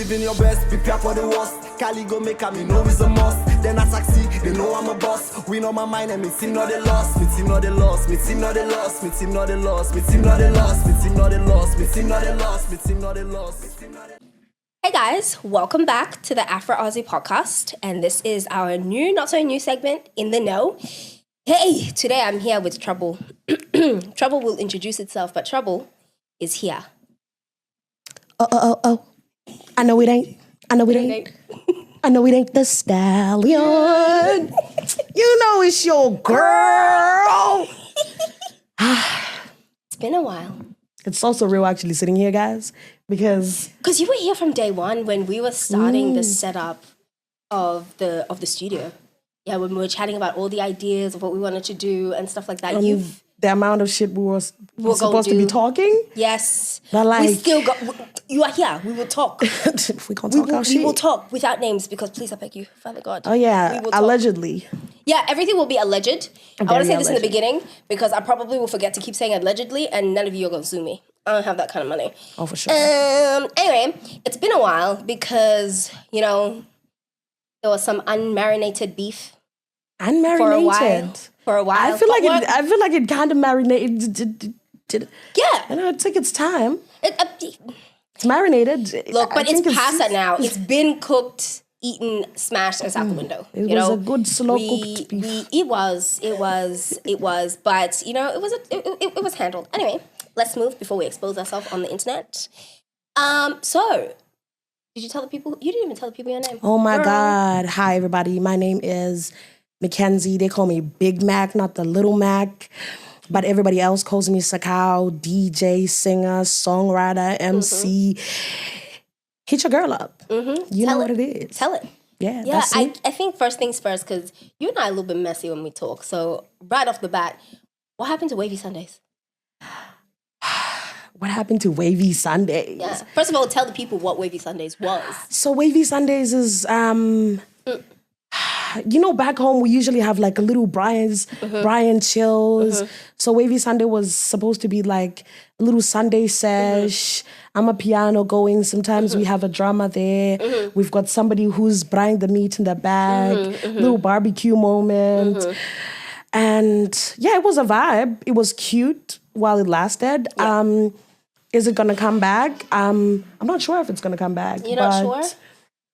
living your best, prepare for the worst. Cali go make me know it's a must. Then I taxi, they know I'm a boss. We know my mind and me team not the loss. Me team not the loss, me team not the loss, me team not the loss, me team not the loss, me team not the loss, me team not the loss, me team not the loss. Hey guys, welcome back to the Afro Aussie podcast, and this is our new, not so new segment, In the Know. Hey, today I'm here with Trouble. Trouble will introduce itself, but Trouble is here. Oh. I know it ain't. I know it ain't the stallion. You know it's your girl. It's been a while. It's so surreal actually sitting here, guys, because you were here from day one when we were starting the setup of the studio. Yeah, when we were chatting about all the ideas of what we wanted to do and stuff like that. the amount of shit we were supposed to be talking. Yes. But like, we still got, you are here. We will talk. we can't talk our shit. We will talk without names because please, I beg you, Father God. Oh yeah, allegedly. Yeah, everything will be alleged. I want to say this in the beginning because I probably will forget to keep saying allegedly and none of you are going to sue me. I don't have that kind of money. Oh, for sure. Anyway, it's been a while because, you know, there was some unmarinated beef. Unmarinated? For a while. I feel like it kind of marinated. Yeah. You know, it took its time. It's marinated. Look, but it's past that now. It's been cooked, eaten, smashed, and it's out the window. It was a good slow cooked beef. It was. But you know, it was handled. Anyway, let's move before we expose ourselves on the internet. So, did you tell the people? You didn't even tell the people your name. Oh my God! Hi everybody. My name is Mackenzie. They call me Big Mac, not the Little Mac. But everybody else calls me Sakau, DJ, singer, songwriter, MC. Hit your girl up. Mm-hmm. You know what it is. Tell it. Yeah, I think first things first, because you and I are a little bit messy when we talk. So right off the bat, what happened to Wavy Sundays? What happened to Wavy Sundays? Yeah. First of all, tell the people what Wavy Sundays was. So Wavy Sundays is... You know, back home, we usually have like a little Brian chills. So Wavy Sunday was supposed to be like a little Sunday sesh. I'm a piano going. Sometimes we have a drama there. We've got somebody who's buying the meat in the bag. Little barbecue moment. And yeah, it was a vibe. It was cute while it lasted. Yeah. Is it going to come back? I'm not sure if it's going to come back. You're not sure?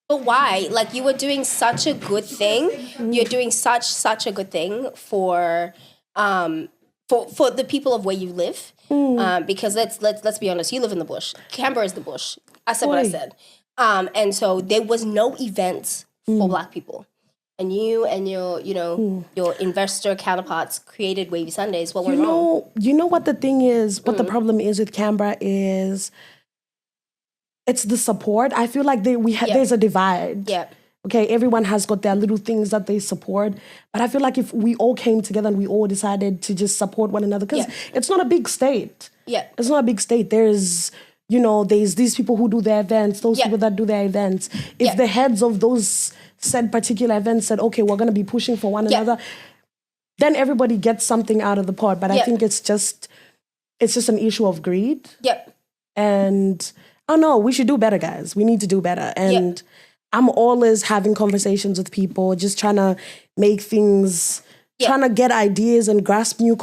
But why? Like, you were doing such a good thing. You're doing such a good thing for the people of where you live. Because let's be honest, you live in the bush. Canberra is the bush. I said what I said. And so there was no events for Black people. And you and your investor counterparts created Wavy Sundays. What went wrong? You know what the thing is? What the problem is with Canberra is... It's the support. I feel like there's a divide. Yeah. Okay, everyone has got their little things that they support. But I feel like if we all came together and we all decided to just support one another, because it's not a big state. Yeah. It's not a big state. There's these people who do their events, those people that do their events. If the heads of those said particular events said, okay, we're going to be pushing for one another, then everybody gets something out of the pot. But I think it's just an issue of greed. Yep. And... Oh no, we should do better, guys. We need to do better. And I'm always having conversations with people, just trying to make things, trying to get ideas and grasp new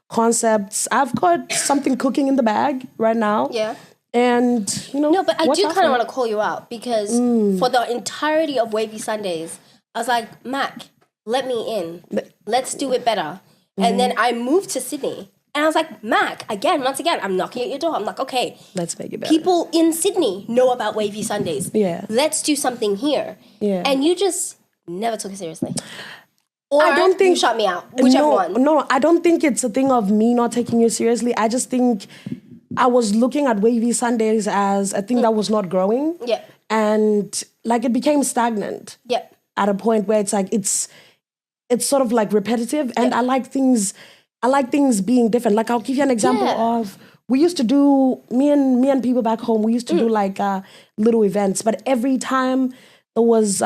concepts. I've got something cooking in the bag right now. Yeah. And, No, but I do kind of want to call you out because for the entirety of Wavy Sundays, I was like, Mac, let me in. Let's do it better. And then I moved to Sydney. And I was like, Mac, once again, I'm knocking at your door. I'm like, okay. Let's make it better. People in Sydney know about Wavy Sundays. Yeah. Let's do something here. Yeah. And you just never took it seriously. Or I don't think, you shut me out. Whichever one. No, I don't think it's a thing of me not taking you seriously. I just think I was looking at Wavy Sundays as a thing that was not growing. Yeah. And like it became stagnant. Yeah. At a point where it's like, it's sort of like repetitive. And I like things being different. Like I'll give you an example of, we used to do, me and people back home, we used to do like little events, but every time there was,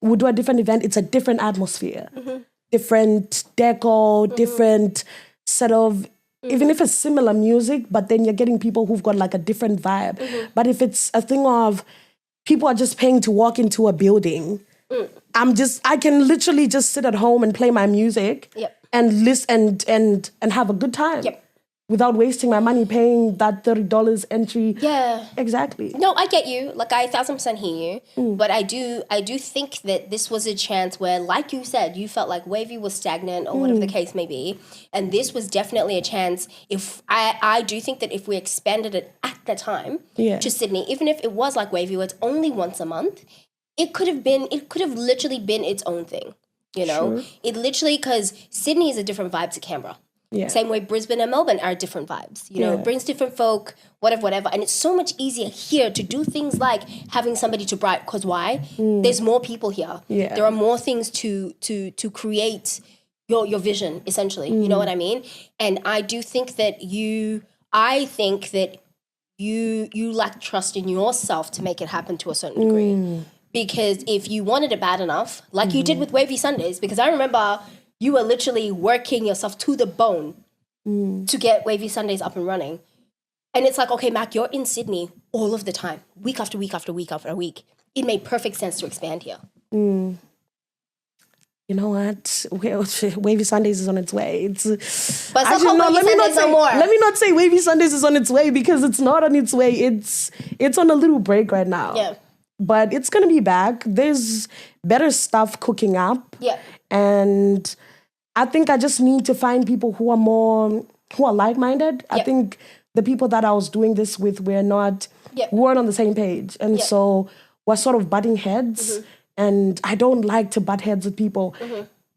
we'd do a different event, it's a different atmosphere, different deco, different set of, even if it's similar music, but then you're getting people who've got like a different vibe. But if it's a thing of, people are just paying to walk into a building. I can literally just sit at home and play my music and listen and have a good time. Without wasting my money paying that $30 entry. Yeah. Exactly. No, I get you. Like, I 1,000% hear you. But I do think that this was a chance where, like you said, you felt like Wavy was stagnant or whatever the case may be. And this was definitely a chance. If I do think that if we expanded it at the time to Sydney, even if it was like Wavy where it's only once a month, it could have literally been its own thing. You know? It literally, because Sydney is a different vibe to Canberra. Yeah. Same way Brisbane and Melbourne are different vibes. You know, it brings different folk, whatever. And it's so much easier here to do things like having somebody to bright, because why? There's more people here. Yeah. There are more things to create your vision, essentially. You know what I mean? And I do think that you lack trust in yourself to make it happen to a certain degree. Because if you wanted it bad enough, like you did with Wavy Sundays, because I remember you were literally working yourself to the bone to get Wavy Sundays up and running. And it's like, okay, Mac, you're in Sydney all of the time, week after week after week after week. It made perfect sense to expand here. You know what? Wavy Sundays is on its way. But it's not called Wavy Sundays no more. Let me not say Wavy Sundays is on its way, because it's not on its way. It's on a little break right now. Yeah. But it's going to be back. There's better stuff cooking up. Yeah. And I think I just need to find people who are like-minded. I think the people that I was doing this with weren't on the same page. And so we're sort of butting heads. And I don't like to butt heads with people.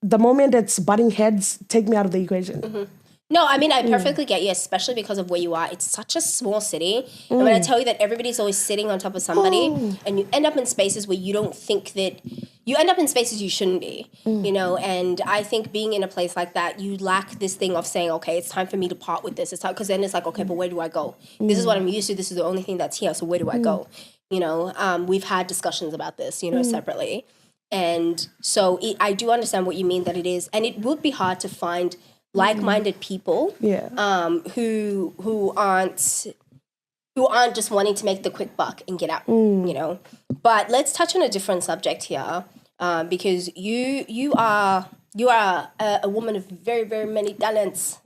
The moment it's butting heads, take me out of the equation. No, I mean, I perfectly get you, especially because of where you are. It's such a small city. And when I tell you that everybody's always sitting on top of somebody, and you end up in spaces where you don't think that, you end up in spaces you shouldn't be, you know? And I think being in a place like that, you lack this thing of saying, okay, it's time for me to part with this. It's time, because then it's like, okay, but where do I go? This is what I'm used to. This is the only thing that's here. So where do I go? You know, we've had discussions about this, you know, separately. And so I do understand what you mean, that it is, and it would be hard to find like-minded people who aren't just wanting to make the quick buck and get out, you know. But let's touch on a different subject here, because you are a woman of very, very many talents.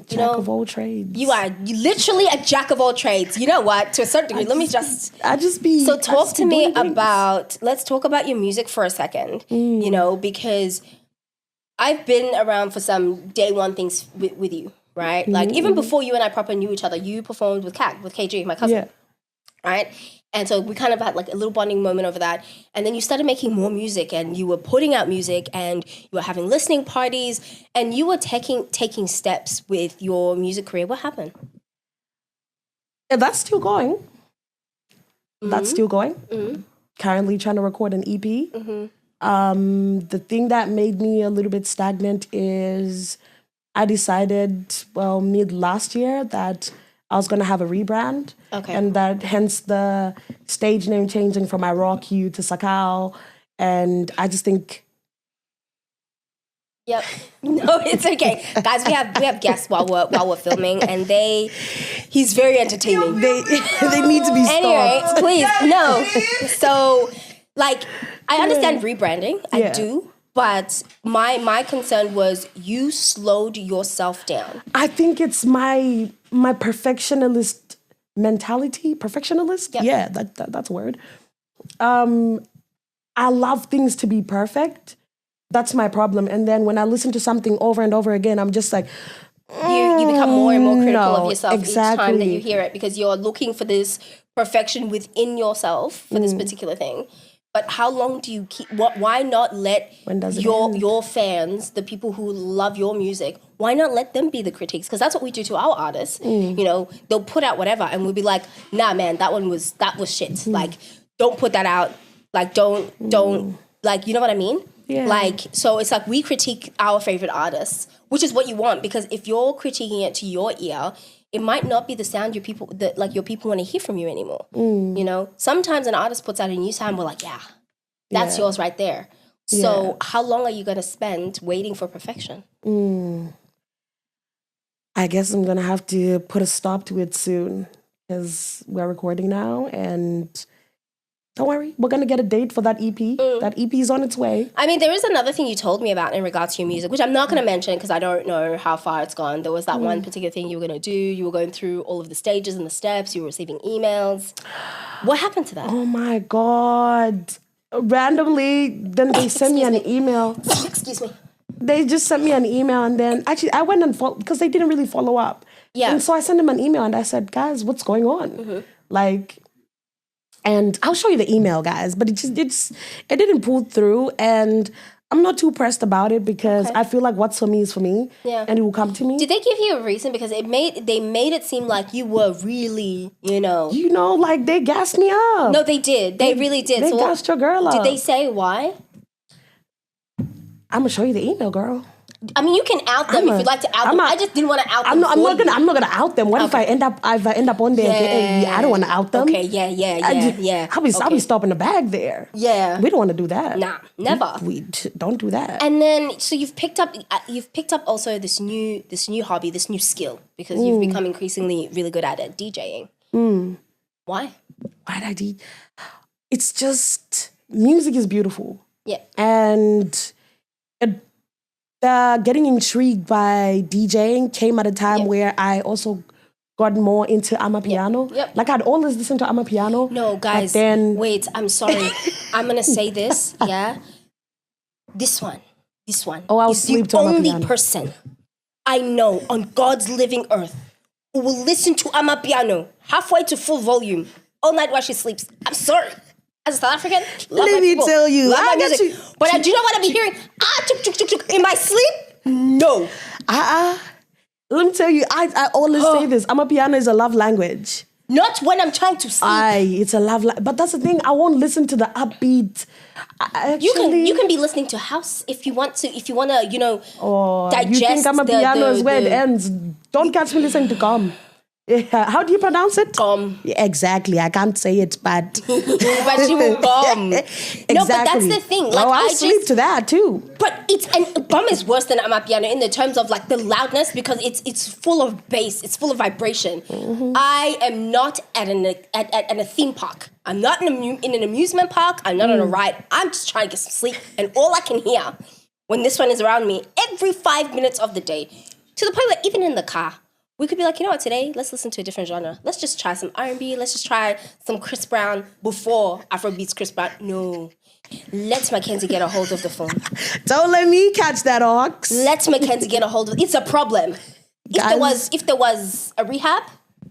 Jack of all trades. You are literally a jack of all trades. You know what? To a certain degree, let's talk about your music for a second, you know, because I've been around for some day one things with you, right? Like, even before you and I properly knew each other, you performed with KG, my cousin, right? And so we kind of had like a little bonding moment over that. And then you started making more music, and you were putting out music, and you were having listening parties, and you were taking steps with your music career. What happened? That's still going. That's still going. Currently trying to record an EP. The thing that made me a little bit stagnant is I decided, mid last year, that I was going to have a rebrand. Okay. And that hence the stage name changing from I Rock You to Sakao. And I just think... Yep. No, it's okay. Guys, we have guests while we're filming, and he's very entertaining. They need to be stopped. Anyway, please, no. So, like, I understand rebranding. I do. But my concern was you slowed yourself down. I think it's my perfectionist mentality. Perfectionist? Yep. Yeah, that's a word. I love things to be perfect. That's my problem. And then when I listen to something over and over again, I'm just like... You become more and more critical of yourself each time that you hear it, because you're looking for this perfection within yourself for this particular thing. But how long do you keep... Why not let your fans, the people who love your music, why not let them be the critiques? Because that's what we do to our artists. You know, they'll put out whatever, and we'll be like, nah, man, that was shit. Like, don't put that out. Like, don't, like, you know what I mean? Yeah. Like, so it's like we critique our favorite artists, which is what you want, because if you're critiquing it to your ear, it might not be the sound your people want to hear from you anymore. You know, sometimes an artist puts out a new sound, we're like, that's yours right there. So how long are you going to spend waiting for perfection? I guess I'm going to have to put a stop to it soon, because we're recording now, and Don't worry, we're gonna get a date for that EP. That EP is on its way. I mean, there is another thing you told me about in regards to your music, which I'm not going to mention because I don't know how far it's gone. There was that one particular thing you were going to do. You were going through all of the stages and the steps. You were receiving emails. What happened to that? Oh my God. Randomly, then they sent me an email. Excuse me. They just sent me an email, and then actually I went and because they didn't really follow up. Yeah. And so I sent them an email and I said, guys, what's going on? Like, and I'll show you the email, guys, but it didn't pull through, and I'm not too pressed about it because I feel like what's for me is for me, and it will come to me. Did they give you a reason? Because they made it seem like you were really, like they gassed me up. No, they did. They really did. They gassed your girl up. Did they say why? I'm gonna show you the email, girl. I mean, you can out them if you'd like to out them. I just didn't want to out them. I'm not gonna out them. What if I end up on there? I don't want to out them. Okay, yeah. I'll be stopping the bag there. Yeah, we don't want to do that. Nah, never. We don't do that. And then, so you've picked up also this new hobby, this new skill, because you've become increasingly really good at it, DJing. Why? Why did I DJ? It's just music is beautiful. Yeah, and getting intrigued by DJing came at a time where I also got more into Amapiano. Yep. Like I'd always listen to Amapiano. No, guys, wait, I'm sorry. I'm going to say this, yeah? This one. Oh, I'll is sleep the to only Amapiano. person I know on God's living earth who will listen to Amapiano halfway to full volume all night while she sleeps. I'm sorry. As a South African, let me tell you, love my music. But do you know what I be hearing? Chuk, chuk, chuk, chuk, in my sleep? No. Let me tell you, I always say this. Amapiano is a love language. Not when I'm trying to sleep. It's a love language. But that's the thing, I won't listen to the upbeat. You can be listening to house if you want to, digest. You think Amapiano is where it ends. Don't catch me listening to Gom. Yeah. How do you pronounce it? Gom. Yeah, exactly. I can't say it, but but you will gom. Exactly. No, but that's the thing. Like, I sleep to that too. But gom is worse than Amapiano in the terms of like the loudness, because it's full of bass, it's full of vibration. I am not at a theme park. I'm not in an amusement park. I'm not on a ride. I'm just trying to get some sleep, and all I can hear when this one is around me every 5 minutes of the day, to the point where even in the car, we could be like, you know what, today, let's listen to a different genre. Let's just try some R&B. Let's just try some Chris Brown before Afrobeats Chris Brown. No. Let Mackenzie get a hold of the phone. Don't let me catch that, Ox. Let Mackenzie get a hold of it. It's a problem. If there was a rehab,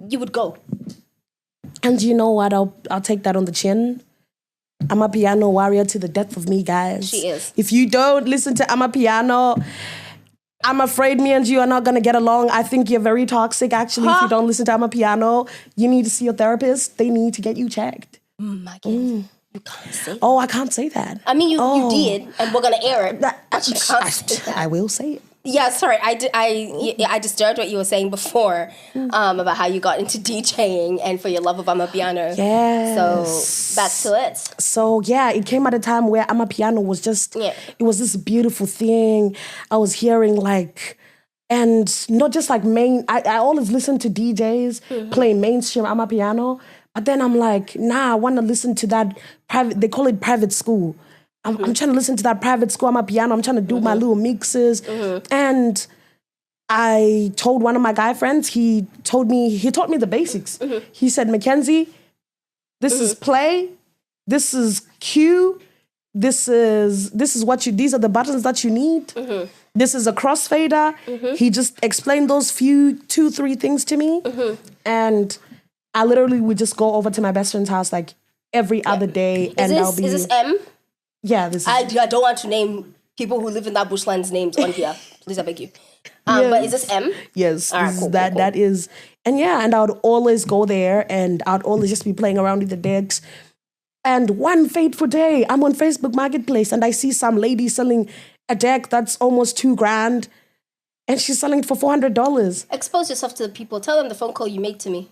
you would go. And you know what? I'll take that on the chin. Amapiano warrior to the death of me, guys. She is. If you don't listen to Amapiano, I'm afraid me and you are not going to get along. I think you're very toxic, actually, if you don't listen to Amapiano. You need to see your therapist. They need to get you checked. Mackenzie, you can't say that. Oh, I can't say that. I mean, you did, and we're going to air it. But you can't say that. I will say it. Yeah, sorry, I disturbed what you were saying before about how you got into DJing and for your love of Amapiano. Yes. So back to it. So yeah, it came at a time where Amapiano was just, it was this beautiful thing. I was hearing and not just like I always listen to DJs playing mainstream Amapiano, but then I'm like, nah, I want to listen to that private, they call it private school. I'm trying to listen to that private school Amapiano. I'm trying to do my little mixes. And I told one of my guy friends, he taught me the basics. He said, Mackenzie, this is play, this is cue, these are the buttons that you need. This is a crossfader. He just explained those 2-3 things to me. And I literally would just go over to my best friend's house like every other day. Is this M? Yeah, this is. I don't want to name people who live in that bushlands names on here. Please, I beg you. But is this M? Yes, all right, cool. That is. And yeah, and I would always go there and I'd always just be playing around with the decks. And one fateful day, I'm on Facebook Marketplace and I see some lady selling a deck that's almost $2,000 and she's selling it for $400. Expose yourself to the people. Tell them the phone call you made to me.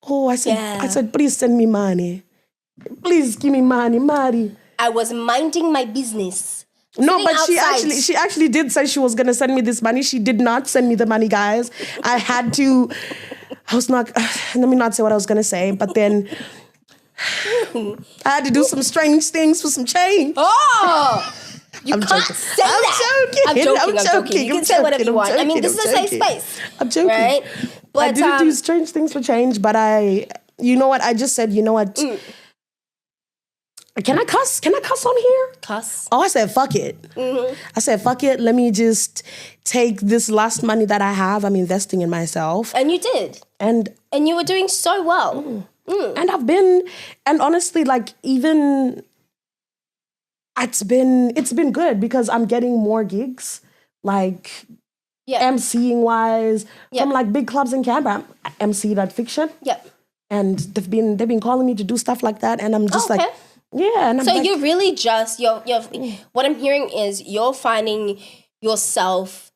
Oh, I said, please send me money. Please give me money. I was minding my business. No, but she actually did say she was going to send me this money. She did not send me the money, guys. Let me not say what I was going to say, but then I had to do some strange things for some change. Oh, you I'm can't joking. say I'm that. joking. I'm joking. You can say whatever you want. I mean, this is a safe joking. space. I'm joking. Right? But I did do strange things for change, but you know what? I just said, you know what? Can I cuss? Can I cuss on here? Cuss. Oh, I said, fuck it. I said, fuck it. Let me just take this last money that I have. I'm investing in myself. And you did. And you were doing so well. and I've been, and honestly, like even, it's been good because I'm getting more gigs, like MCing wise, from like big clubs in Canberra. I MC'd at Fiction. Yep. And they've been calling me to do stuff like that. And I'm just like, yeah. And I'm so like, you're really just, you're what I'm hearing is you're finding yourself,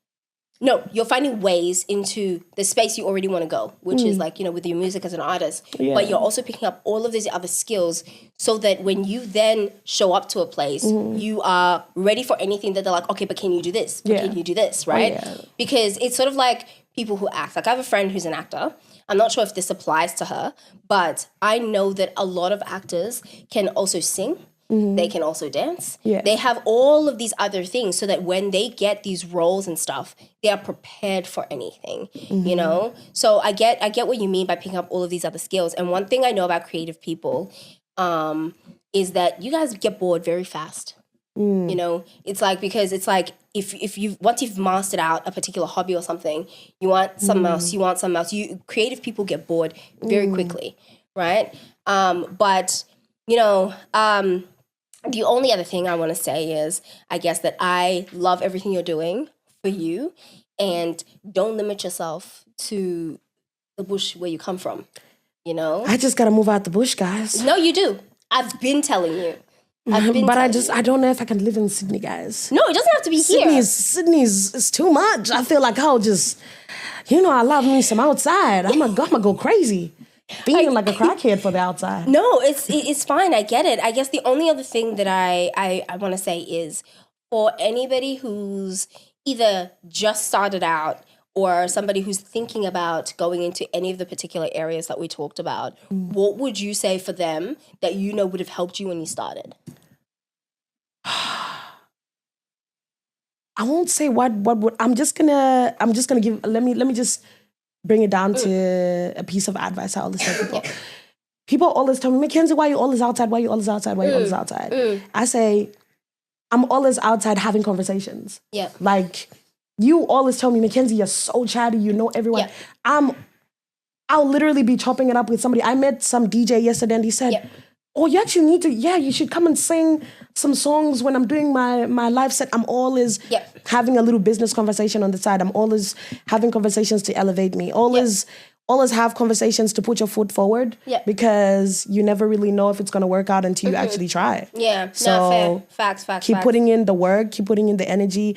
no, you're finding ways into the space you already want to go, which is like, with your music as an artist. Yeah. But you're also picking up all of these other skills so that when you then show up to a place, you are ready for anything that they're like, okay, but can you do this? But can you do this, right? yeah. Because it's sort of like people who act. Like I have a friend who's an actor. I'm not sure if this applies to her, but I know that a lot of actors can also sing. They can also dance. Yeah. They have all of these other things so that when they get these roles and stuff, they are prepared for anything, So I get what you mean by picking up all of these other skills. And one thing I know about creative people is that you guys get bored very fast. It's like, because it's like if you once you've mastered out a particular hobby or something, you want something else, creative people get bored very quickly, right? But the only other thing I want to say is, I guess, that I love everything you're doing for you, and don't limit yourself to the bush where you come from, I just got to move out the bush, guys. No, you do. I've been telling you. But I don't know if I can live in Sydney, guys. No, it doesn't have to be here. Sydney's too much. I feel like I'll just, I love me some outside. I'm gonna go crazy. Being like a crackhead for the outside. No, it's fine. I get it. I guess the only other thing that I want to say is, for anybody who's either just started out or somebody who's thinking about going into any of the particular areas that we talked about, what would you say for them that would have helped you when you started? I won't say what would, I'm just gonna give, let me just bring it down to a piece of advice I always tell people. People always tell me, Mackenzie, why are you always outside? Why are you always outside? Why are you always outside? I say, I'm always outside having conversations. Yeah. Like, you always tell me, Mackenzie, you're so chatty, you know everyone. Yeah. I'll literally be chopping it up with somebody. I met some DJ yesterday and he said, oh, you actually need to, you should come and sing some songs when I'm doing my live set. I'm always having a little business conversation on the side. I'm always having conversations to elevate me. Always have conversations to put your foot forward because you never really know if it's going to work out until you actually try. Yeah, so fair. Facts. Keep putting in the work, keep putting in the energy.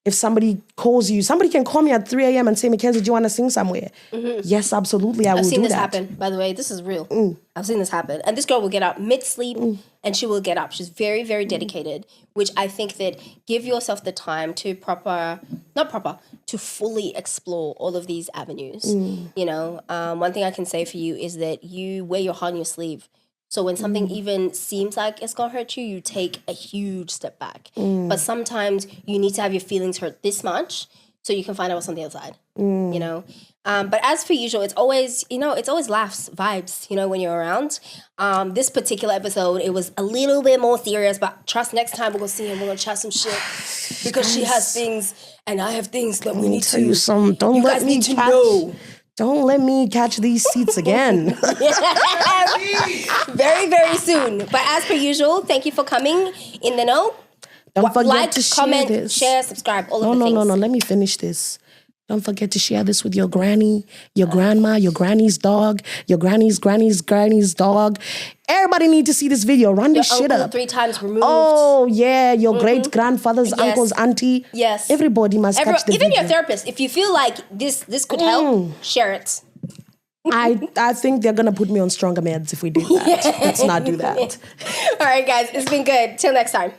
If somebody calls you, somebody can call me at 3 a.m. and say, Mackenzie, do you want to sing somewhere? Yes, absolutely, I will do that. I've seen this happen, by the way. This is real. I've seen this happen. And this girl will get up mid-sleep and she will get up. She's very, very dedicated, which I think that give yourself the time to to fully explore all of these avenues. One thing I can say for you is that you wear your heart on your sleeve. So when something even seems like it's going to hurt you, you take a huge step back. But sometimes you need to have your feelings hurt this much so you can find out what's on the other side, But as per usual, it's always laughs, vibes, when you're around. This particular episode, it was a little bit more serious, but trust next time we're going to see him, we're going to chat some shit. Because she has things and I have things that we need to. Tell you something. Don't let me know. Don't let me catch these seats again. Very, very soon. But as per usual, thank you for coming in the know. Don't forget to share comment, this. share, subscribe, all of the things. No. Let me finish this. Don't forget to share this with your granny, your grandma, your granny's dog, your granny's dog. Everybody need to see this video. Run this shit up. 3 times removed. Oh, yeah. Your great-grandfather's uncle's auntie. Yes. Everybody must catch the even video. your therapist. If you feel like this could help, share it. I think they're going to put me on stronger meds if we do that. Let's not do that. All right, guys. It's been good. Till next time.